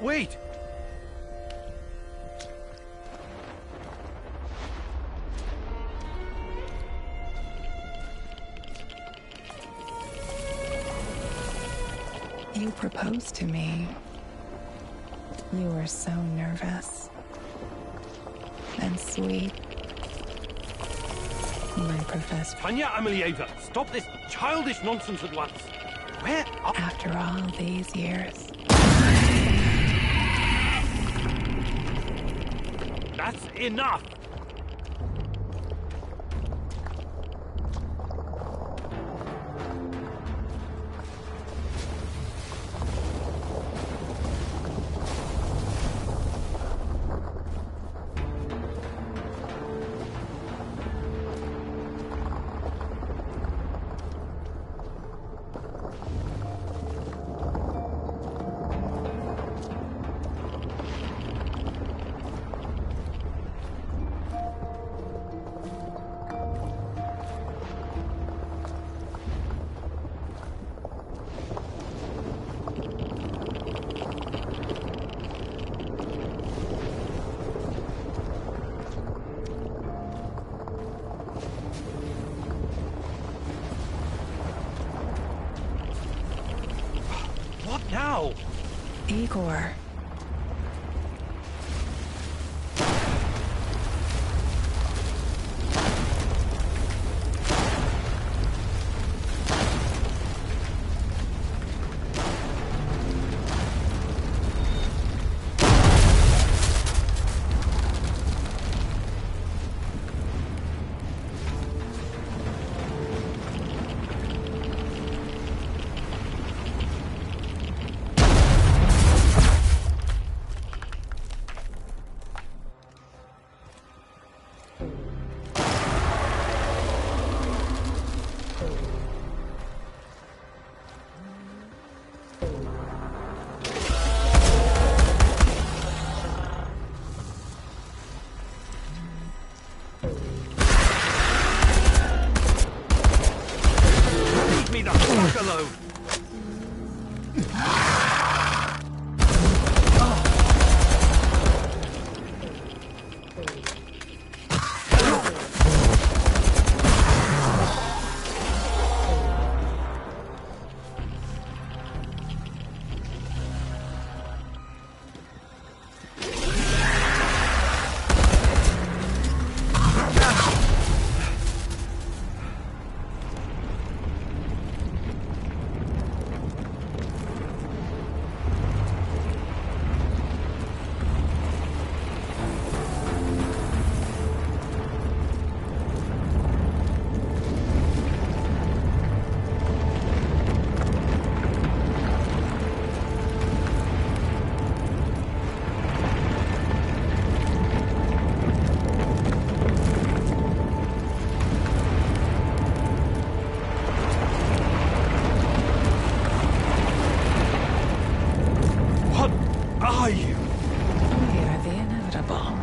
Wait! You proposed to me. You were so nervous and sweet. My professor. Tanya Amelieva, stop this childish nonsense at once. Where are... After all these years. That's enough! What now? Igor. Leave me the fuck alone! Are you? We are the inevitable.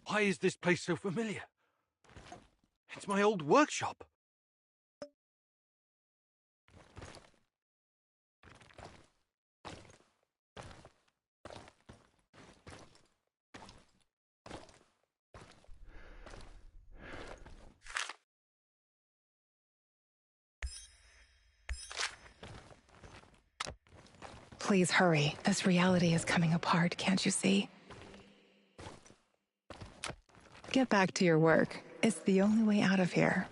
Why is this place so familiar? It's my old workshop. Please hurry. This reality is coming apart, can't you see? Get back to your work. It's the only way out of here.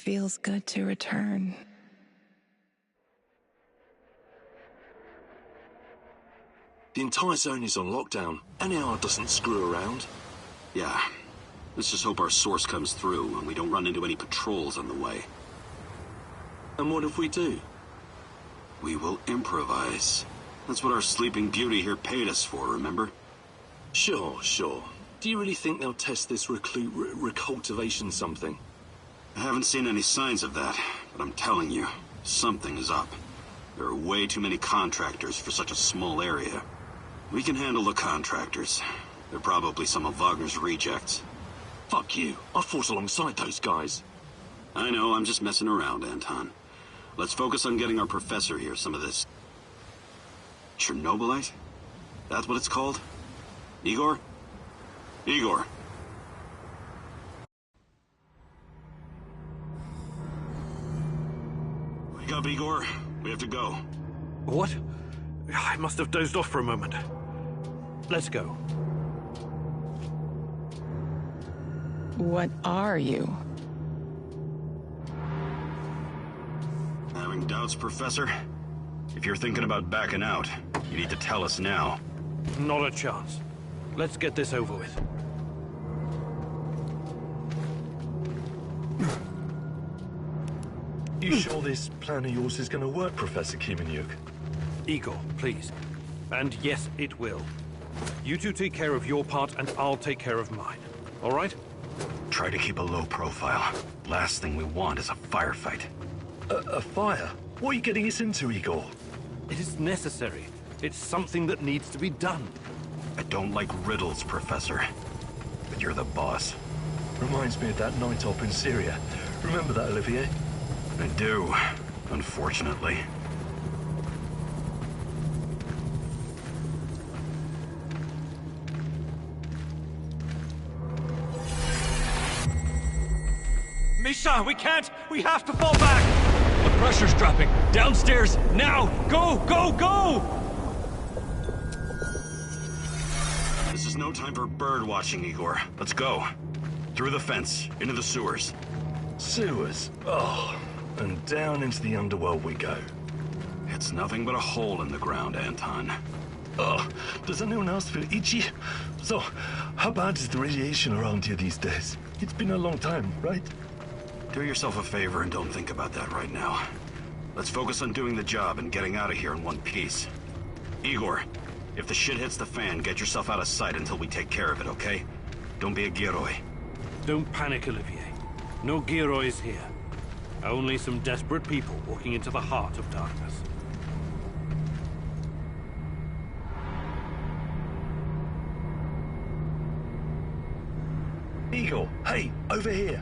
feels good to return. The entire zone is on lockdown. NAR doesn't screw around. Yeah. Let's just hope our source comes through and we don't run into any patrols on the way. And what if we do? We will improvise. That's what our sleeping beauty here paid us for, remember? Sure. Do you really think they'll test this recultivation something? I haven't seen any signs of that, but I'm telling you, something is up. There are way too many contractors for such a small area. We can handle the contractors. They're probably some of Wagner's rejects. Fuck you. I fought alongside those guys. I know, I'm just messing around, Anton. Let's focus on getting our professor here some of this... Chernobylite? That's what it's called? Igor? Igor. Wake up, Igor. We have to go. What? I must have dozed off for a moment. Let's go. What are you? Having doubts, Professor? If you're thinking about backing out, you need to tell us now. Not a chance. Let's get this over with. You sure this plan of yours is going to work, Professor Kimenyuk? Igor, please. And yes, it will. You two take care of your part, and I'll take care of mine. All right? Try to keep a low profile. Last thing we want is a firefight. A fire? What are you getting us into, Igor? It is necessary. It's something that needs to be done. I don't like riddles, Professor. But you're the boss. Reminds me of that night op in Syria. Remember that, Olivier? I do, unfortunately. Misha, we can't! We have to fall back! The pressure's dropping. Downstairs, now! Go, go, go! This is no time for bird watching, Igor. Let's go. Through the fence, into the sewers. Sewers? Oh, and down into the underworld we go. It's nothing but a hole in the ground, Anton. Oh, does anyone else feel itchy? So, how bad is the radiation around here these days? It's been a long time, right? Do yourself a favor and don't think about that right now. Let's focus on doing the job and getting out of here in one piece. Igor, if the shit hits the fan, get yourself out of sight until we take care of it, okay? Don't be a Giroi. Don't panic, Olivier. No Girois here. Only some desperate people walking into the heart of darkness. Igor, hey, over here.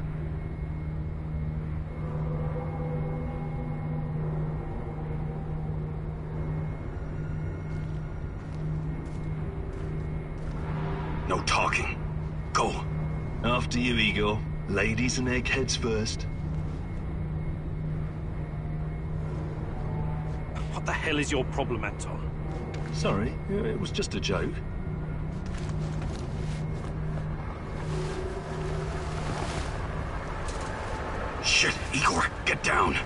No talking. Go. After you, Igor. Ladies and eggheads first. What the hell is your problem, Anton? Sorry, it was just a joke. Shit, Igor, get down.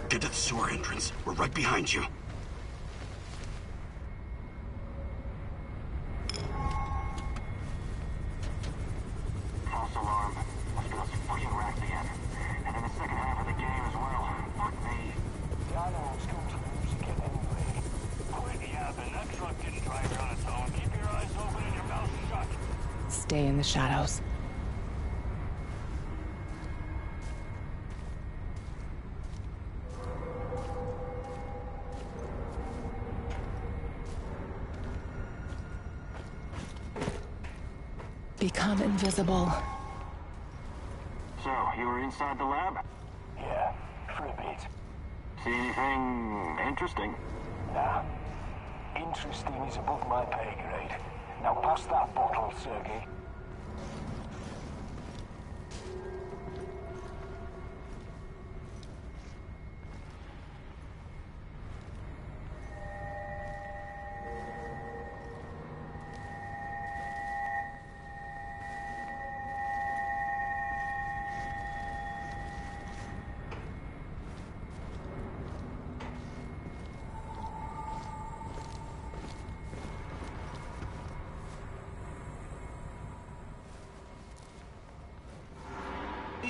Get to the sewer entrance. We're right behind you. False alarm. Must be those fucking rats again. And in the second half of the game as well. Fuck me. The animals come to the music anyway. Quit yapping. That truck didn't drive here on its own. Keep your eyes open and your mouth shut. Stay in the shadows. Become invisible. So, you were inside the lab? Yeah, for a bit. See anything interesting? Nah. Interesting is above my pay grade. Now pass that bottle, Sergei.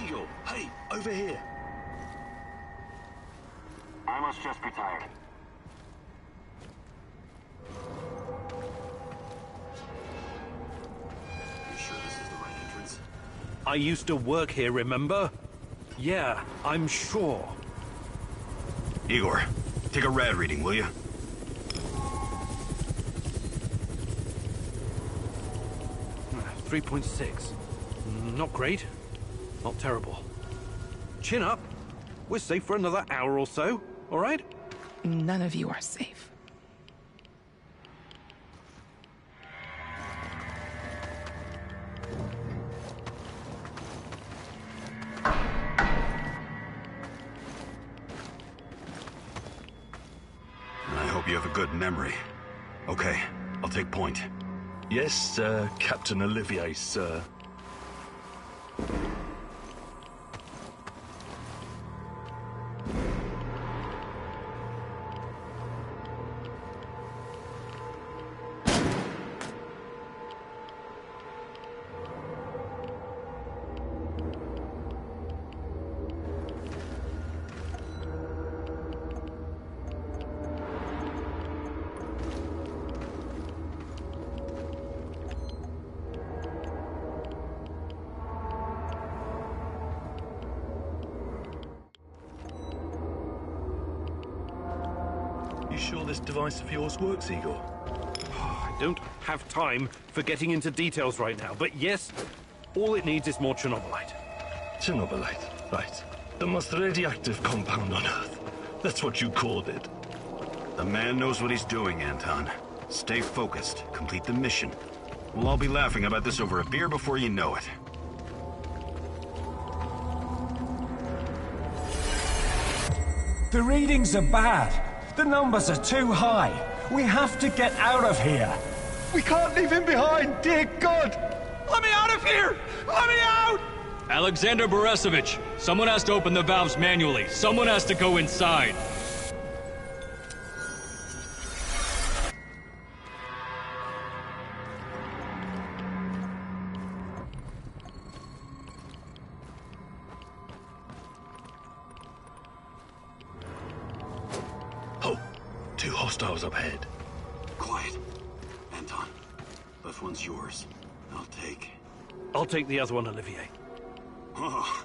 Eagle, hey, over here. I must just be tired. You sure this is the right entrance? I used to work here, remember? Yeah, I'm sure. Igor, take a rad reading, will you? Uh, 3.6. Not great. Not terrible. Chin up. We're safe for another hour or so, all right? None of you are safe. I hope you have a good memory. Okay, I'll take point. Yes, Captain Olivier, sir. You sure this device of yours works, Igor? I don't have time for getting into details right now, but yes, all it needs is more Chernobylite. Chernobylite, right. The most radioactive compound on Earth. That's what you called it. The man knows what he's doing, Anton. Stay focused. Complete the mission. We'll all be laughing about this over a beer before you know it. The readings are bad. The numbers are too high. We have to get out of here. We can't leave him behind, dear God! Let me out of here! Let me out! Alexander Borisovich, someone has to open the valves manually. Someone has to go inside. Oh, two hostiles up ahead. Quiet. Anton, left one's yours. I'll take. I'll take the other one, Olivier. Oh,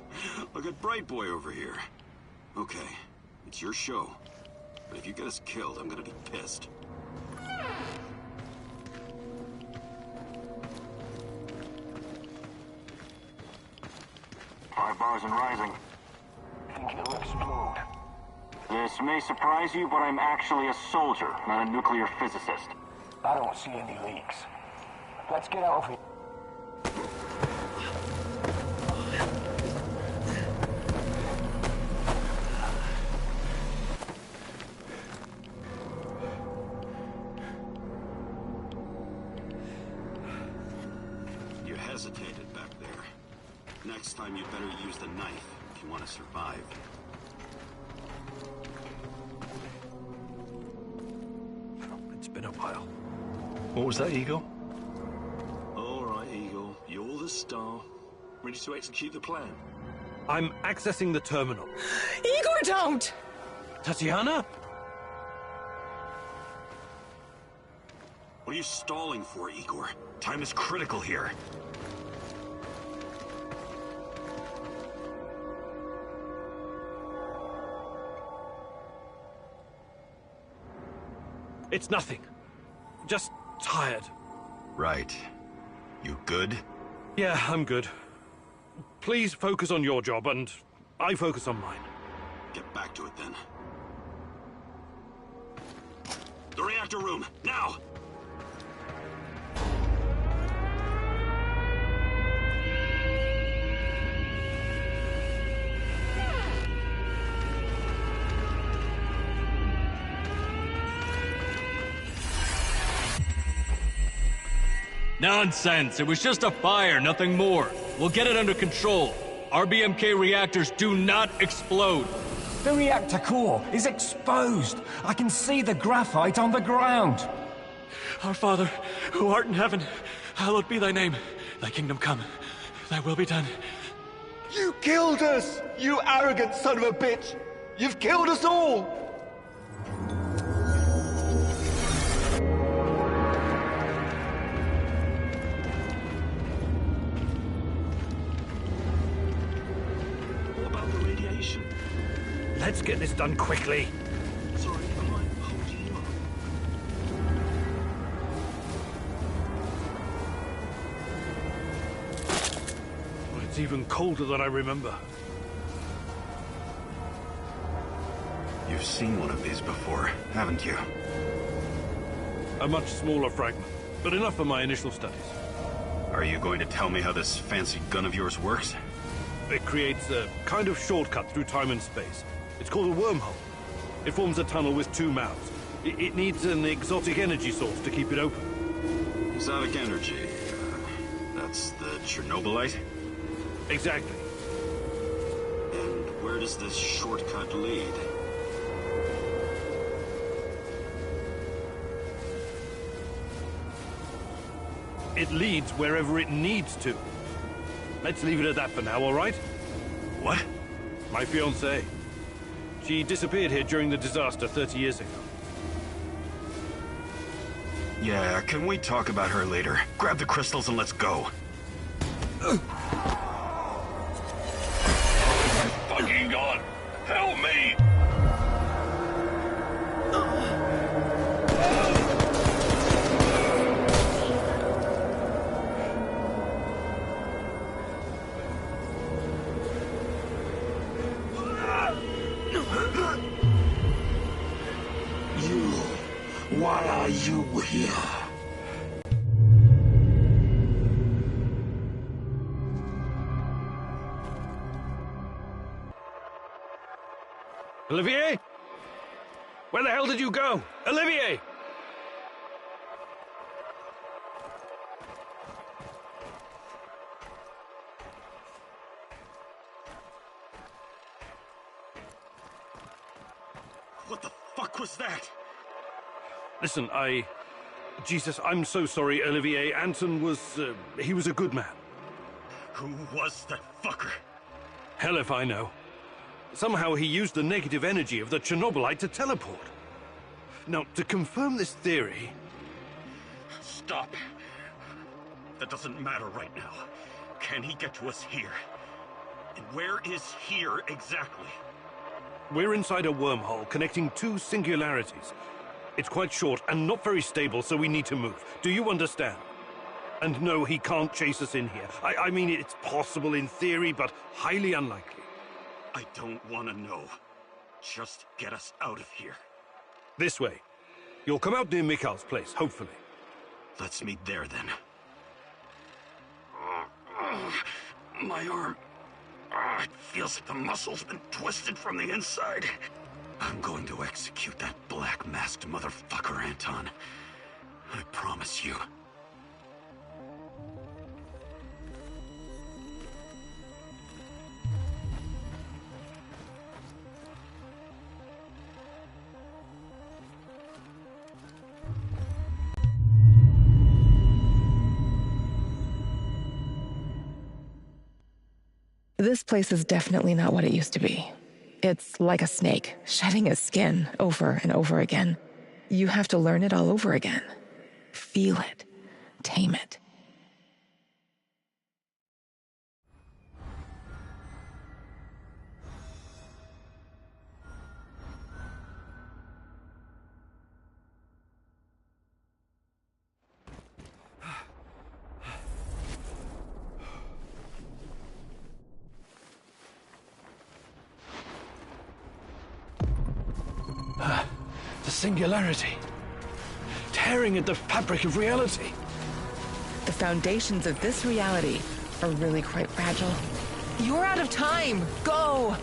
look at Bright Boy over here. Okay, it's your show. But if you get us killed, I'm gonna be pissed. Five bars and rising. Think it'll explode. This may surprise you, but I'm actually a soldier, not a nuclear physicist. I don't see any leaks. Let's get out of here. You hesitated back there. Next time you better use the knife if you want to survive. It's been a while. What was that, Eagle? All right, Eagle. You're the star. Ready to execute the plan? I'm accessing the terminal. Igor, don't! Tatiana? What are you stalling for, Igor? Time is critical here. It's nothing. Just tired. Right. You good? Yeah, I'm good. Please focus on your job, and I focus on mine. Get back to it, then. The reactor room, now! Nonsense! It was just a fire, nothing more. We'll get it under control. RBMK reactors do not explode. The reactor core is exposed. I can see the graphite on the ground. Our Father, who art in heaven, hallowed be thy name. Thy kingdom come. Thy will be done. You killed us! You arrogant son of a bitch! You've killed us all! What about the radiation? Let's get this done quickly. Sorry, am I holding you up? It's even colder than I remember. You've seen one of these before, haven't you? A much smaller fragment, but enough for my initial studies. Are you going to tell me how this fancy gun of yours works? It creates a kind of shortcut through time and space. It's called a wormhole. It forms a tunnel with two mouths. It needs an exotic energy source to keep it open. Exotic energy. That's the Chernobylite? Exactly. And where does this shortcut lead? It leads wherever it needs to. Let's leave it at that for now, all right? What? My fiancée. She disappeared here during the disaster 30 years ago. Yeah, can we talk about her later? Grab the crystals and let's go. Fucking God! Help me! Why are you here? Olivier? Where the hell did you go? Olivier! What the fuck was that? Listen, Jesus, I'm so sorry, Olivier. Anton was, he was a good man. Who was that fucker? Hell if I know. Somehow he used the negative energy of the Chernobylite to teleport. Now, to confirm this theory... Stop. That doesn't matter right now. Can he get to us here? And where is here exactly? We're inside a wormhole connecting two singularities. It's quite short and not very stable, so we need to move. Do you understand? And no, he can't chase us in here. I mean, it's possible in theory, but highly unlikely. I don't want to know. Just get us out of here. This way. You'll come out near Mikhail's place, hopefully. Let's meet there, then. My arm. It feels like the muscle's been twisted from the inside. I'm going to execute that black-masked motherfucker, Anton. I promise you. This place is definitely not what it used to be. It's like a snake, shedding its skin over and over again. You have to learn it all over again. Feel it. Tame it. The singularity. Tearing at the fabric of reality. The foundations of this reality are really quite fragile. You're out of time! Go!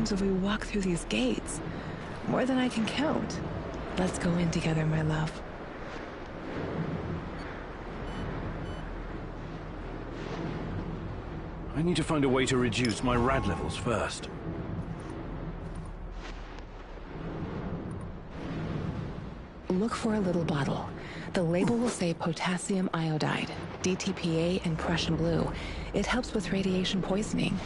happens if we walk through these gates. More than I can count. Let's go in together, my love. I need to find a way to reduce my rad levels first. Look for a little bottle. The label will say potassium iodide, DTPA, and Prussian blue. It helps with radiation poisoning.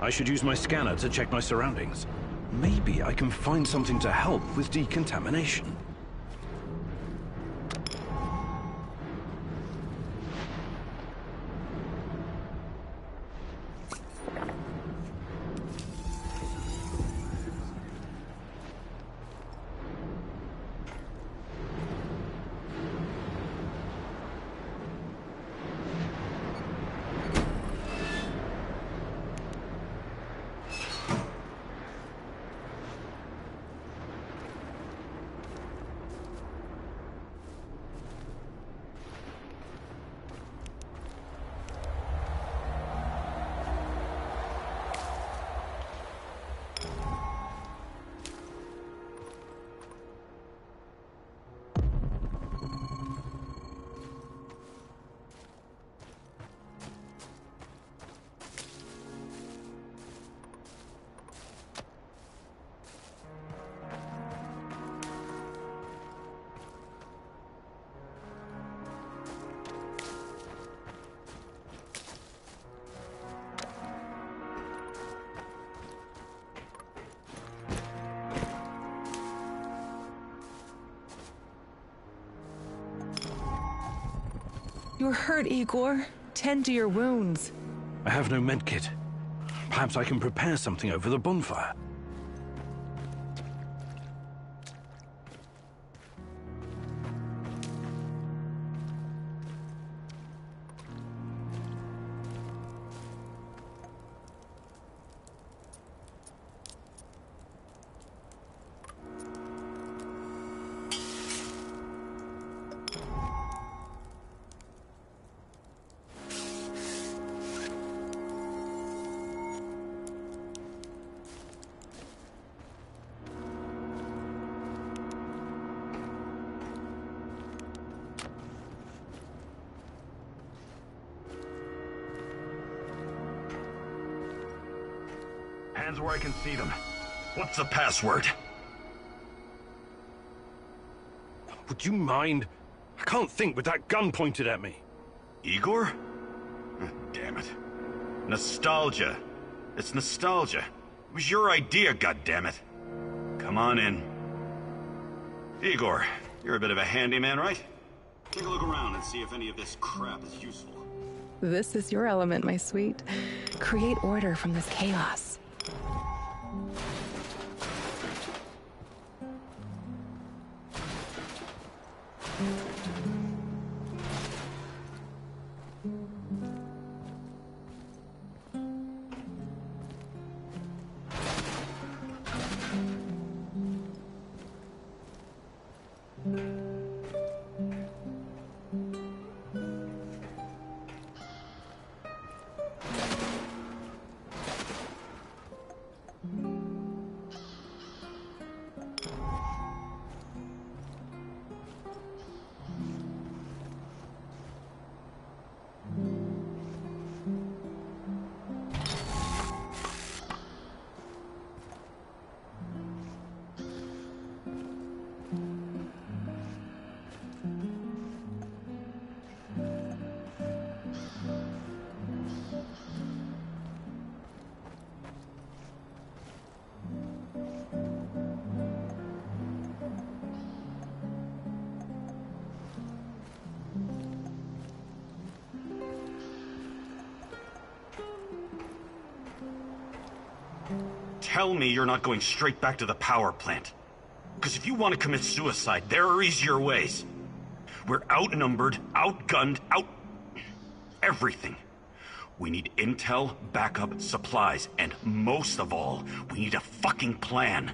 I should use my scanner to check my surroundings. Maybe I can find something to help with decontamination. You're hurt, Igor. Tend to your wounds. I have no medkit. Perhaps I can prepare something over the bonfire. Hands where I can see them. What's the password? Would you mind? I can't think with that gun pointed at me. Igor? Damn it. Nostalgia. It's nostalgia. It was your idea, goddammit. Come on in. Igor, you're a bit of a handyman, right? Take a look around and see if any of this crap is useful. This is your element, my sweet. Create order from this chaos. Tell me you're not going straight back to the power plant. Because if you want to commit suicide, there are easier ways. We're outnumbered, outgunned, everything. We need intel, backup, supplies, and most of all, we need a fucking plan.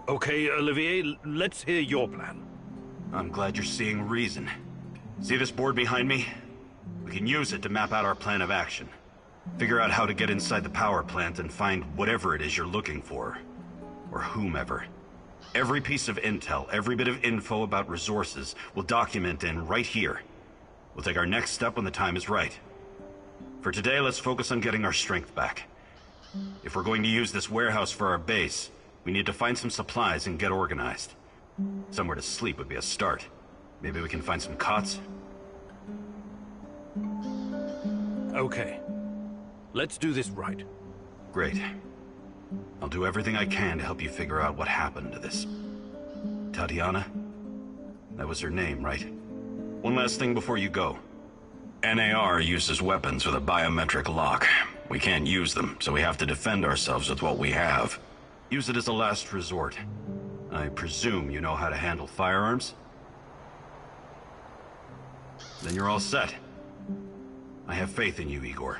Okay, Olivier, let's hear your plan. I'm glad you're seeing reason. See this board behind me? We can use it to map out our plan of action. Figure out how to get inside the power plant and find whatever it is you're looking for. Or whomever. Every piece of intel, every bit of info about resources, we'll document in right here. We'll take our next step when the time is right. For today, let's focus on getting our strength back. If we're going to use this warehouse for our base, we need to find some supplies and get organized. Somewhere to sleep would be a start. Maybe we can find some cots? Okay. Let's do this right. Great. I'll do everything I can to help you figure out what happened to this... Tatiana? That was her name, right? One last thing before you go. NAR uses weapons with a biometric lock. We can't use them, so we have to defend ourselves with what we have. Use it as a last resort. I presume you know how to handle firearms? Then you're all set. I have faith in you, Igor.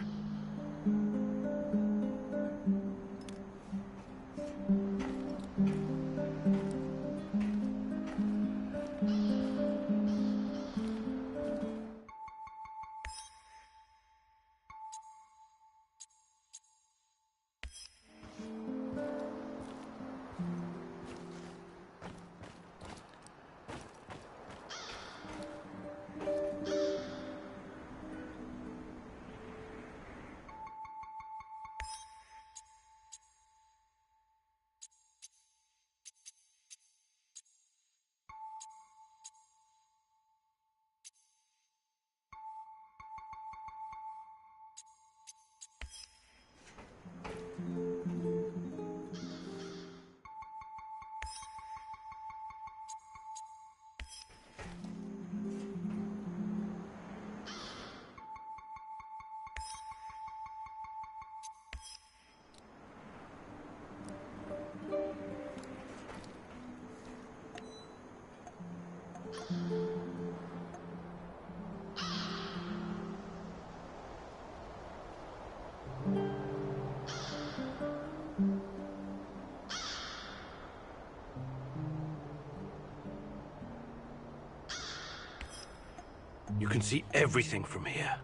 You can see everything from here.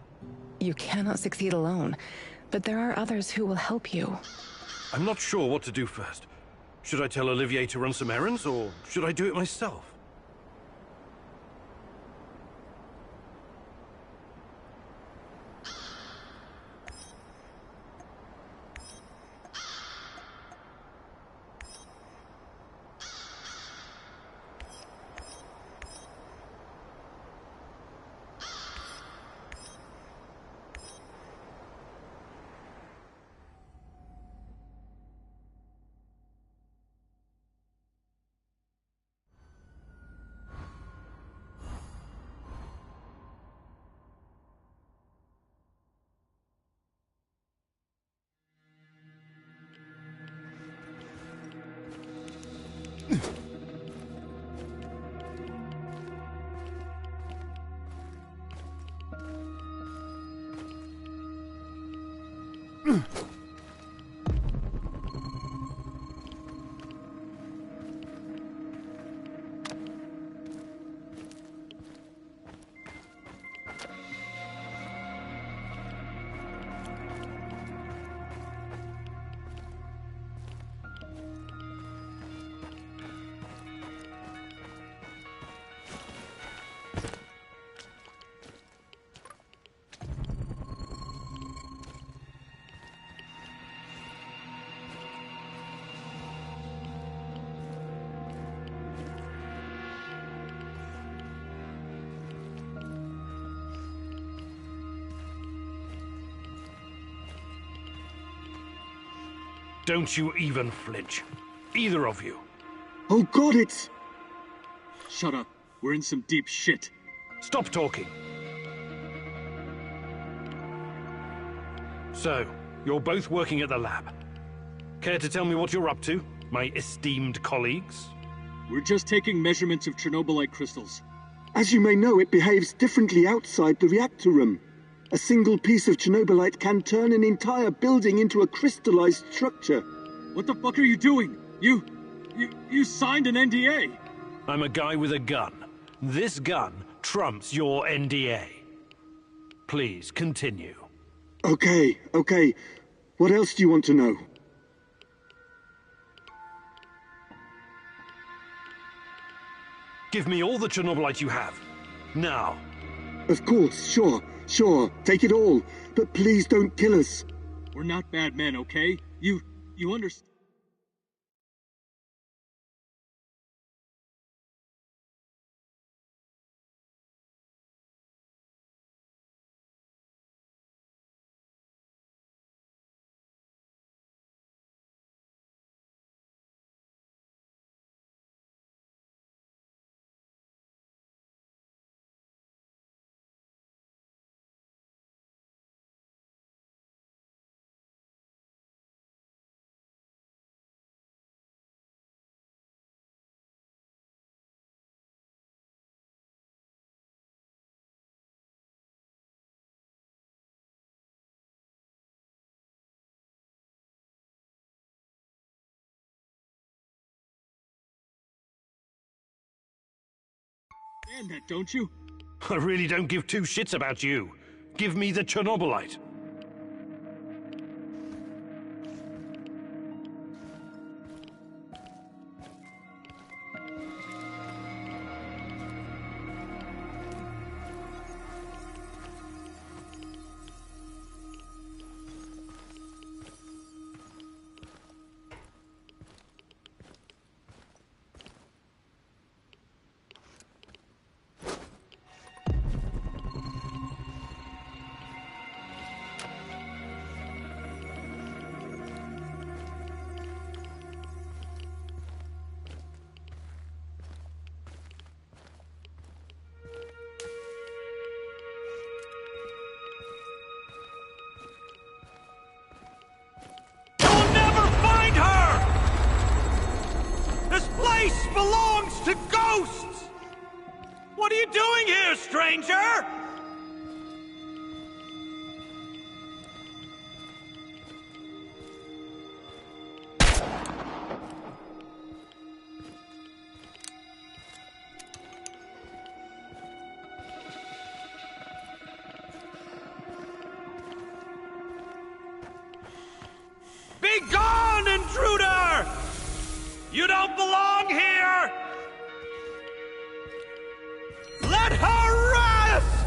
You cannot succeed alone, but there are others who will help you. I'm not sure what to do first. Should I tell Olivier to run some errands, or should I do it myself? Don't you even flinch. Either of you. Oh God, it's... Shut up. We're in some deep shit. Stop talking. So, you're both working at the lab. Care to tell me what you're up to, my esteemed colleagues? We're just taking measurements of Chernobylite crystals. As you may know, it behaves differently outside the reactor room. A single piece of Chernobylite can turn an entire building into a crystallized structure. What the fuck are you doing? You... You signed an NDA. I'm a guy with a gun. This gun trumps your NDA. Please, continue. Okay. What else do you want to know? Give me all the Chernobylite you have. Now. Of course, sure. Take it all. But please don't kill us. We're not bad men, okay? You understand? Understand that, don't you? I really don't give two shits about you. Give me the Chernobylite. place belongs to ghosts! What are you doing here, stranger? Be gone, intruder! You don't belong here! Let her rest!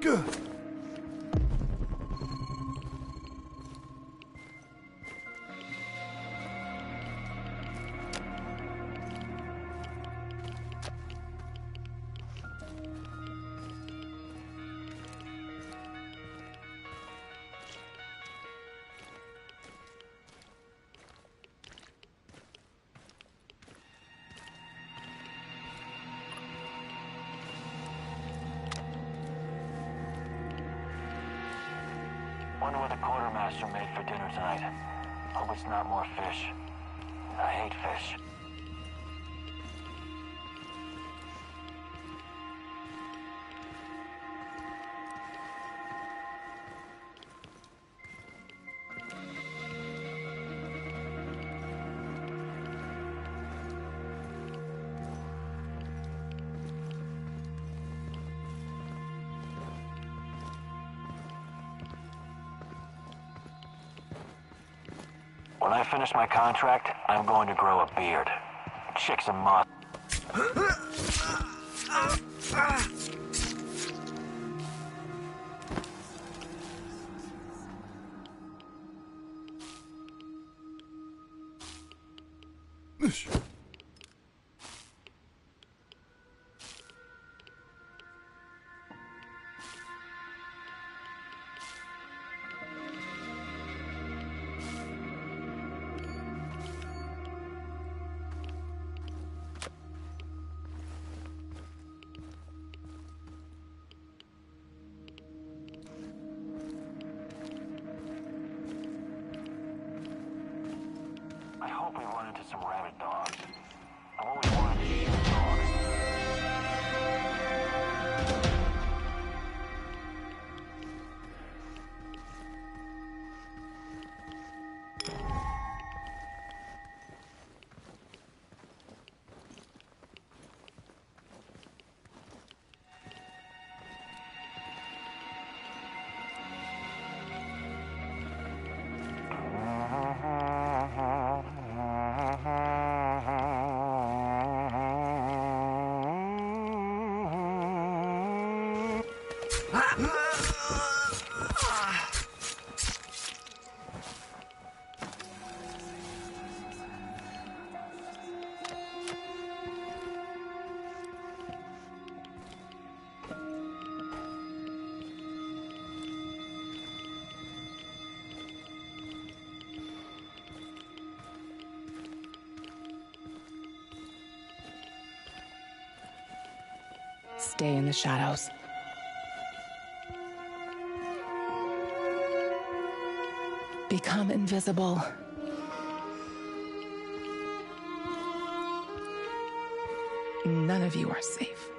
Wonder what the quartermaster made for dinner tonight. Hope it's not more fish. I hate fish. When I finish my contract, I'm going to grow a beard. Chicks and moss. I hope we run into some rabid dogs. I've always wanted to shoot a dog. Stay in the shadows. Become invisible. None of you are safe.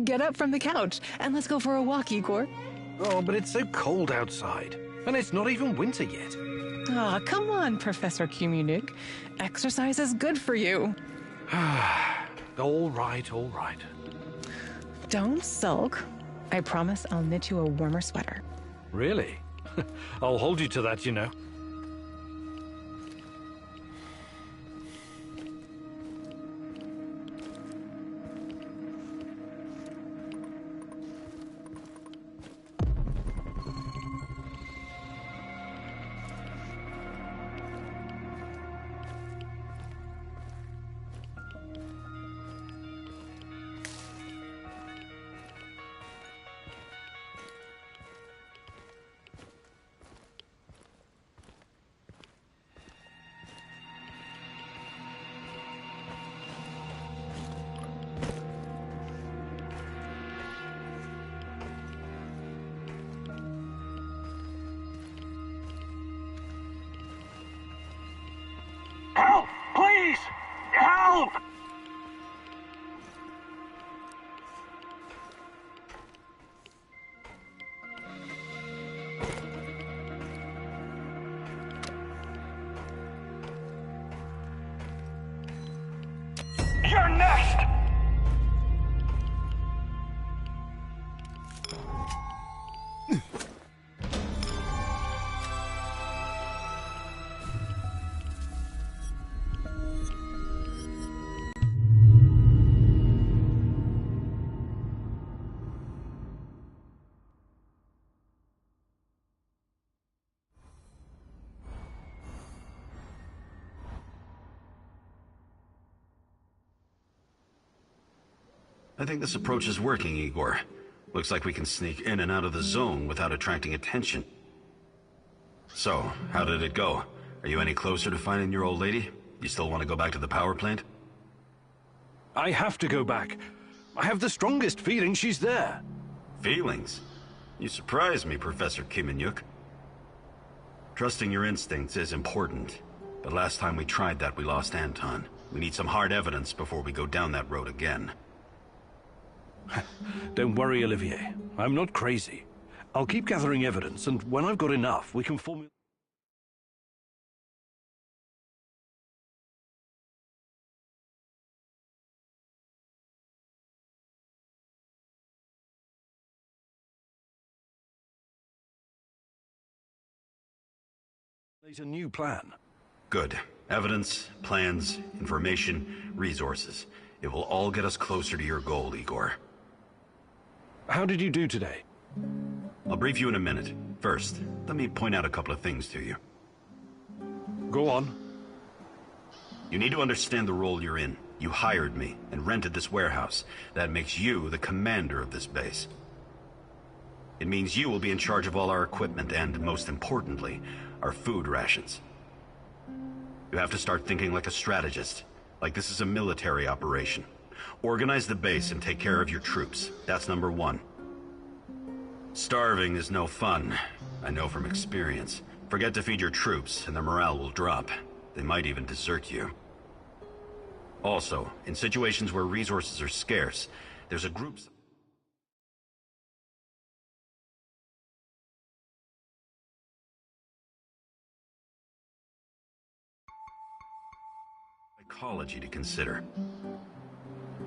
Get up from the couch and let's go for a walk, Igor. Oh, but it's so cold outside. And it's not even winter yet. Ah, come on, Professor Kumunik. Exercise is good for you. All right, all right. Don't sulk. I promise I'll knit you a warmer sweater. Really? I'll hold you to that, you know. Help! Please! Help! You're next! I think this approach is working, Igor. Looks like we can sneak in and out of the zone without attracting attention. So, how did it go? Are you any closer to finding your old lady? You still want to go back to the power plant? I have to go back. I have the strongest feeling she's there. Feelings? You surprise me, Professor Kiminyuk. Trusting your instincts is important, but last time we tried that, we lost Anton. We need some hard evidence before we go down that road again. Don't worry, Olivier. I'm not crazy. I'll keep gathering evidence, and when I've got enough, we can formulate a new plan. Good. Evidence, plans, information, resources. It will all get us closer to your goal, Igor. How did you do today? I'll brief you in a minute. First, let me point out a couple of things to you. Go on. You need to understand the role you're in. You hired me and rented this warehouse. That makes you the commander of this base. It means you will be in charge of all our equipment and, most importantly, our food rations. You have to start thinking like a strategist, like this is a military operation. Organize the base and take care of your troops. That's number one. Starving is no fun. I know from experience. Forget to feed your troops and their morale will drop. They might even desert you. Also, in situations where resources are scarce, there's a group... psychology to consider.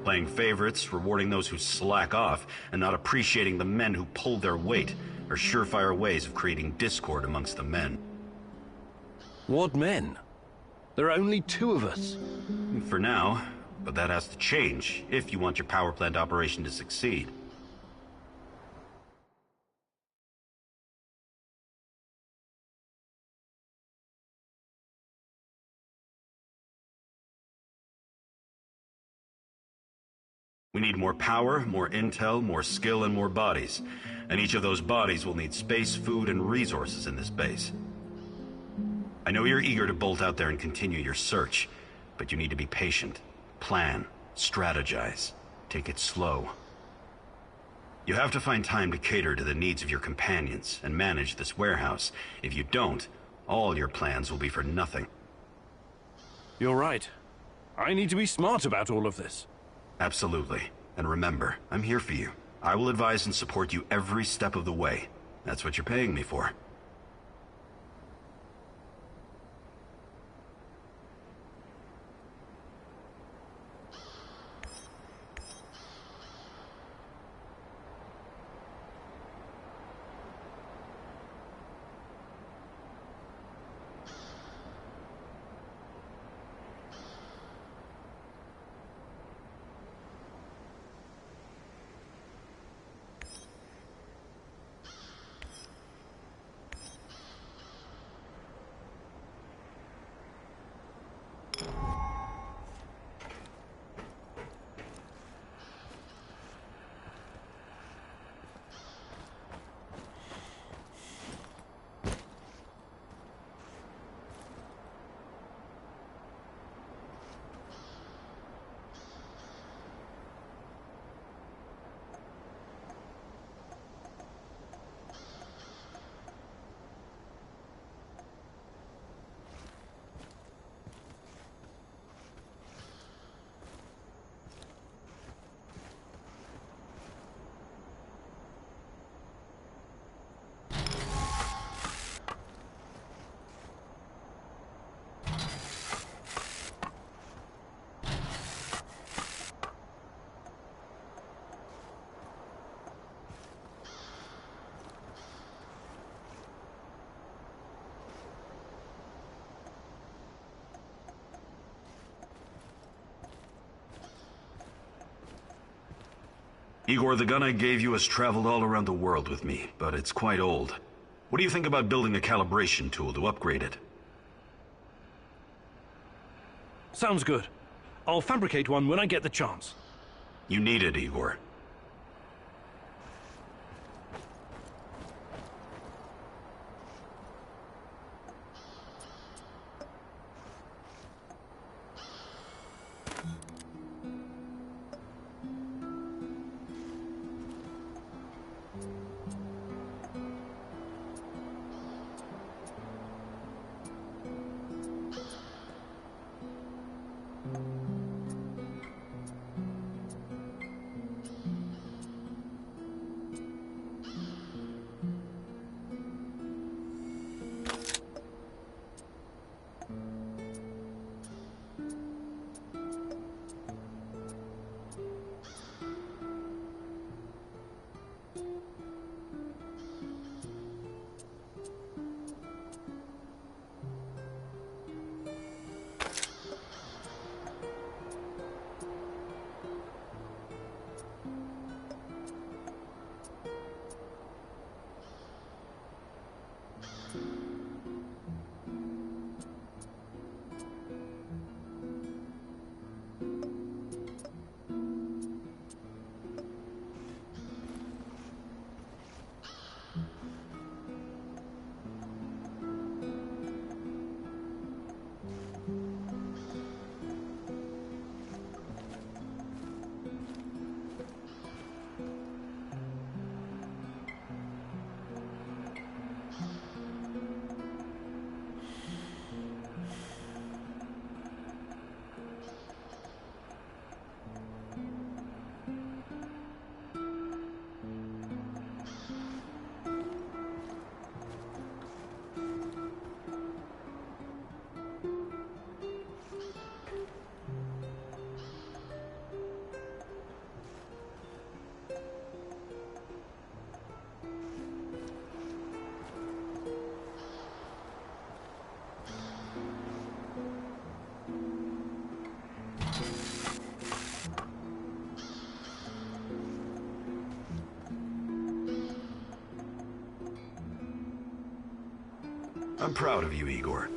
Playing favorites, rewarding those who slack off, and not appreciating the men who pull their weight are surefire ways of creating discord amongst the men. What men? There are only 2 of us. For now, but that has to change if you want your power plant operation to succeed. We need more power, more intel, more skill, and more bodies. And each of those bodies will need space, food, and resources in this base. I know you're eager to bolt out there and continue your search, but you need to be patient. Plan, strategize, take it slow. You have to find time to cater to the needs of your companions and manage this warehouse. If you don't, all your plans will be for nothing. You're right. I need to be smart about all of this. Absolutely. And remember, I'm here for you. I will advise and support you every step of the way. That's what you're paying me for. Igor, the gun I gave you has traveled all around the world with me, but it's quite old. What do you think about building a calibration tool to upgrade it? Sounds good. I'll fabricate one when I get the chance. You need it, Igor. I'm proud of you, Igor.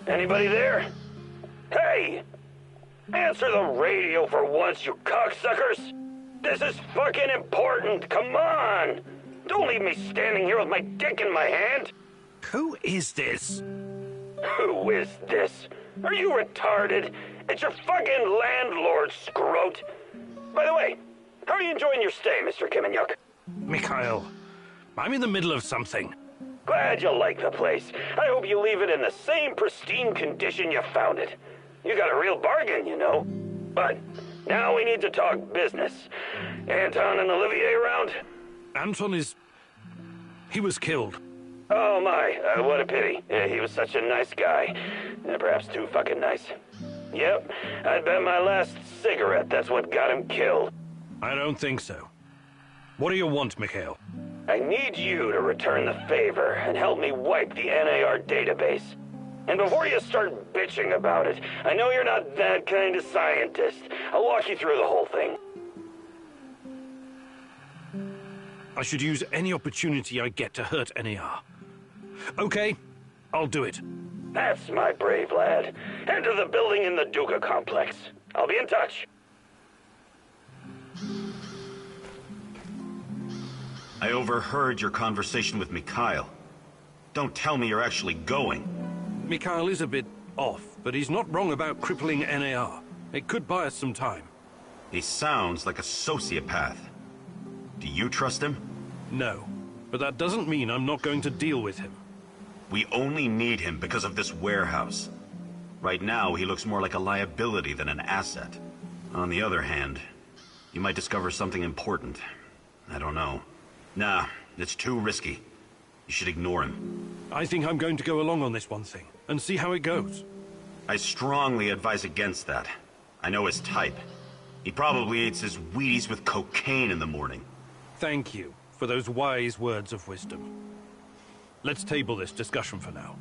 Anybody there? Hey! Answer the radio for once, you cocksuckers! This is fucking important, come on! Don't leave me standing here with my dick in my hand! Who is this? Who is this? Are you retarded? It's your fucking landlord, Scroat! By the way, how are you enjoying your stay, Mr. Kiminyuk? Mikhail, I'm in the middle of something. Glad you like the place. I hope you leave it in the same pristine condition you found it. You got a real bargain, you know. But now we need to talk business. Anton and Olivier around? Anton is... he was killed. Oh my, what a pity. He was such a nice guy. Perhaps too fucking nice. Yep, I'd bet my last cigarette that's what got him killed. I don't think so. What do you want, Mikhail? I need you to return the favor and help me wipe the NAR database. And before you start bitching about it, I know you're not that kind of scientist. I'll walk you through the whole thing. I should use any opportunity I get to hurt NAR. Okay, I'll do it. That's my brave lad. Head to the building in the Duca complex. I'll be in touch. I overheard your conversation with Mikhail. Don't tell me you're actually going. Mikhail is a bit off, but he's not wrong about crippling NAR. It could buy us some time. He sounds like a sociopath. Do you trust him? No, but that doesn't mean I'm not going to deal with him. We only need him because of this warehouse. Right now, he looks more like a liability than an asset. On the other hand, you might discover something important. I don't know. Nah, it's too risky. You should ignore him. I think I'm going to go along on this one thing, and see how it goes. I strongly advise against that. I know his type. He probably eats his Wheaties with cocaine in the morning. Thank you for those wise words of wisdom. Let's table this discussion for now.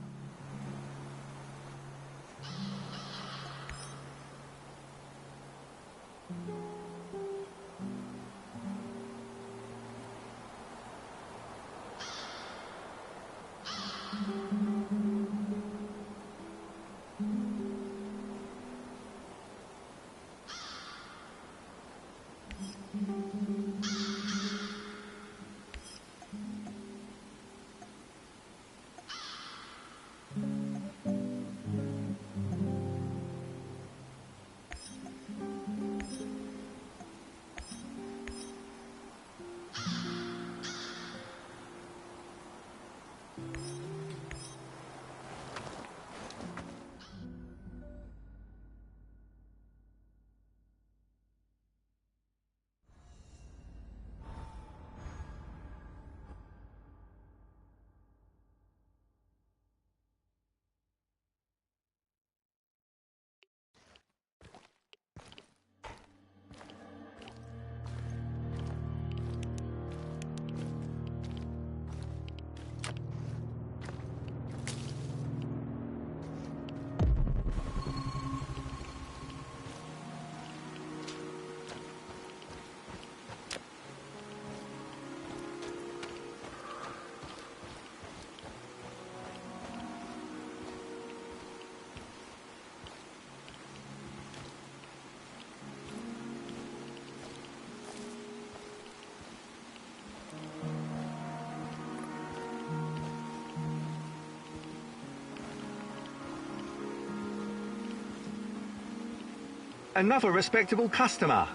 Another respectable customer.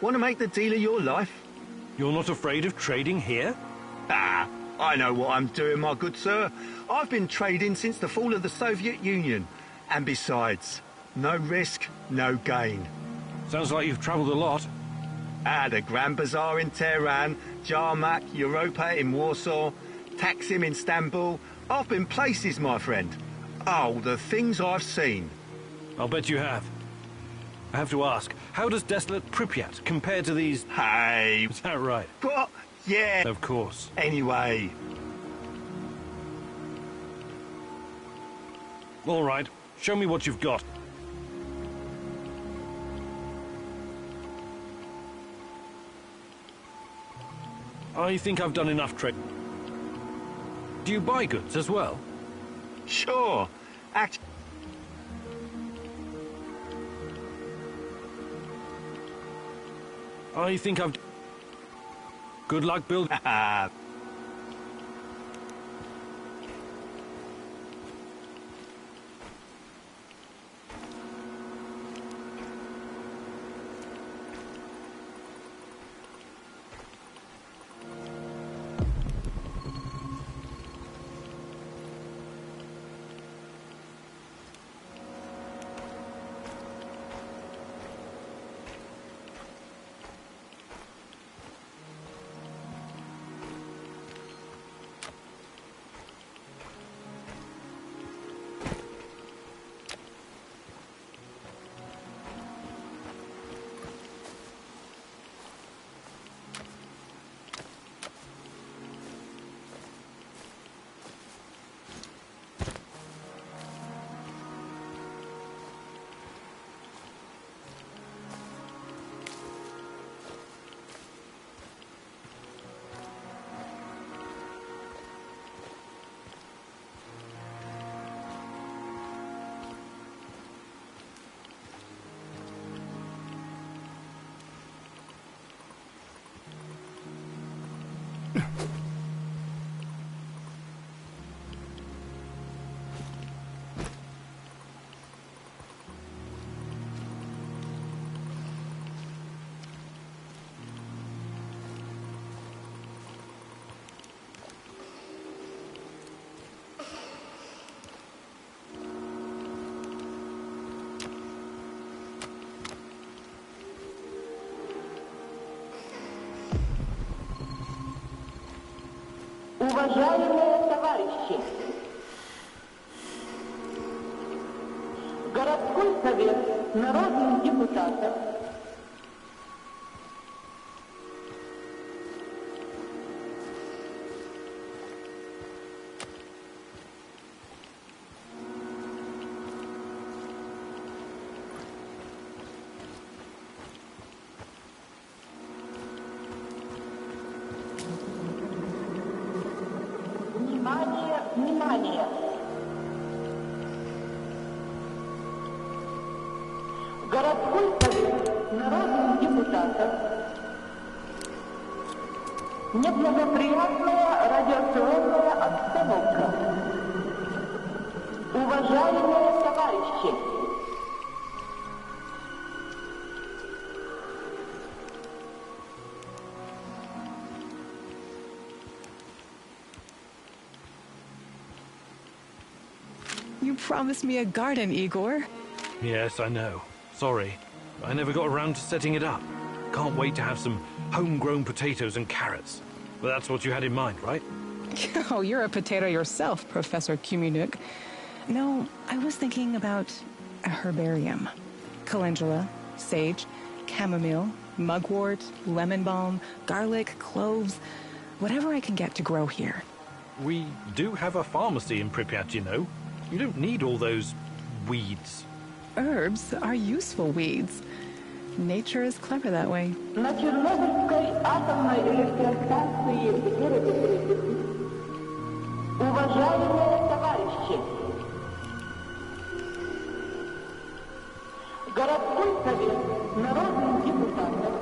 Want to make the deal of your life? You're not afraid of trading here? Ah, I know what I'm doing, my good sir. I've been trading since the fall of the Soviet Union. And besides, no risk, no gain. Sounds like you've travelled a lot. The Grand Bazaar in Tehran, Jarmak, Europa in Warsaw, Taksim in Istanbul. I've been places, my friend. Oh, the things I've seen. I'll bet you have. I have to ask, how does desolate Pripyat compare to these... Hey! Is that right? What? Yeah. Of course. Anyway. All right. Show me what you've got. I think I've done enough trade. Do you buy goods as well? Sure. I think I've... Good luck building... Уважаемые товарищи, городской совет народных депутатов Внимание! Городской совет народных депутатов. Неблагоприятная радиационная обстановка. Уважаемые товарищи! You promised me a garden, Igor. Yes, I know. Sorry. I never got around to setting it up. Can't wait to have some homegrown potatoes and carrots. But that's what you had in mind, right? Oh, you're a potato yourself, Professor Kuminuk. No, I was thinking about a herbarium. Calendula, sage, chamomile, mugwort, lemon balm, garlic, cloves, whatever I can get to grow here. We do have a pharmacy in Pripyat, you know. You don't need all those weeds. Herbs are useful weeds. Nature is clever that way. На Чернобыльской атомной электростанции в городе. Уважаемые товарищи, городской совет народных депутатов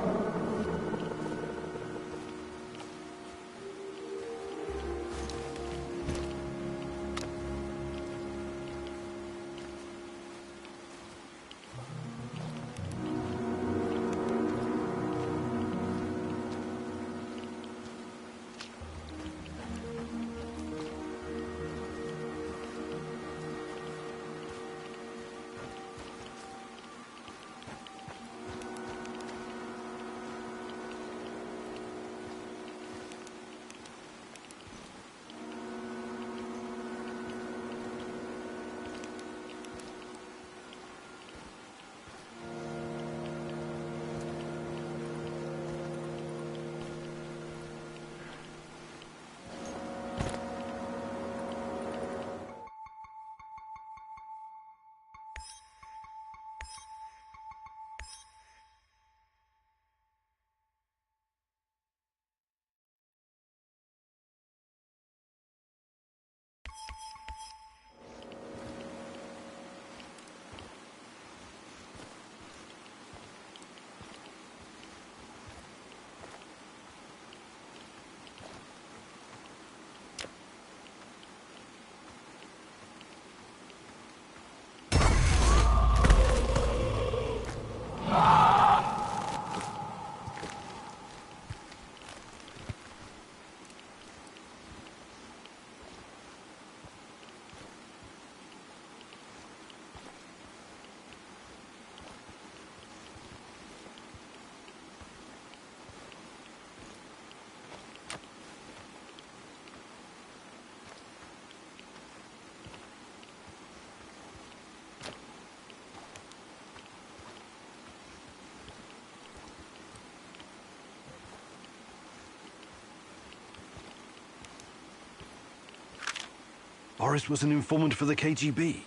Boris was an informant for the KGB.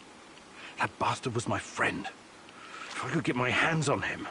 That bastard was my friend. If I could get my hands on him...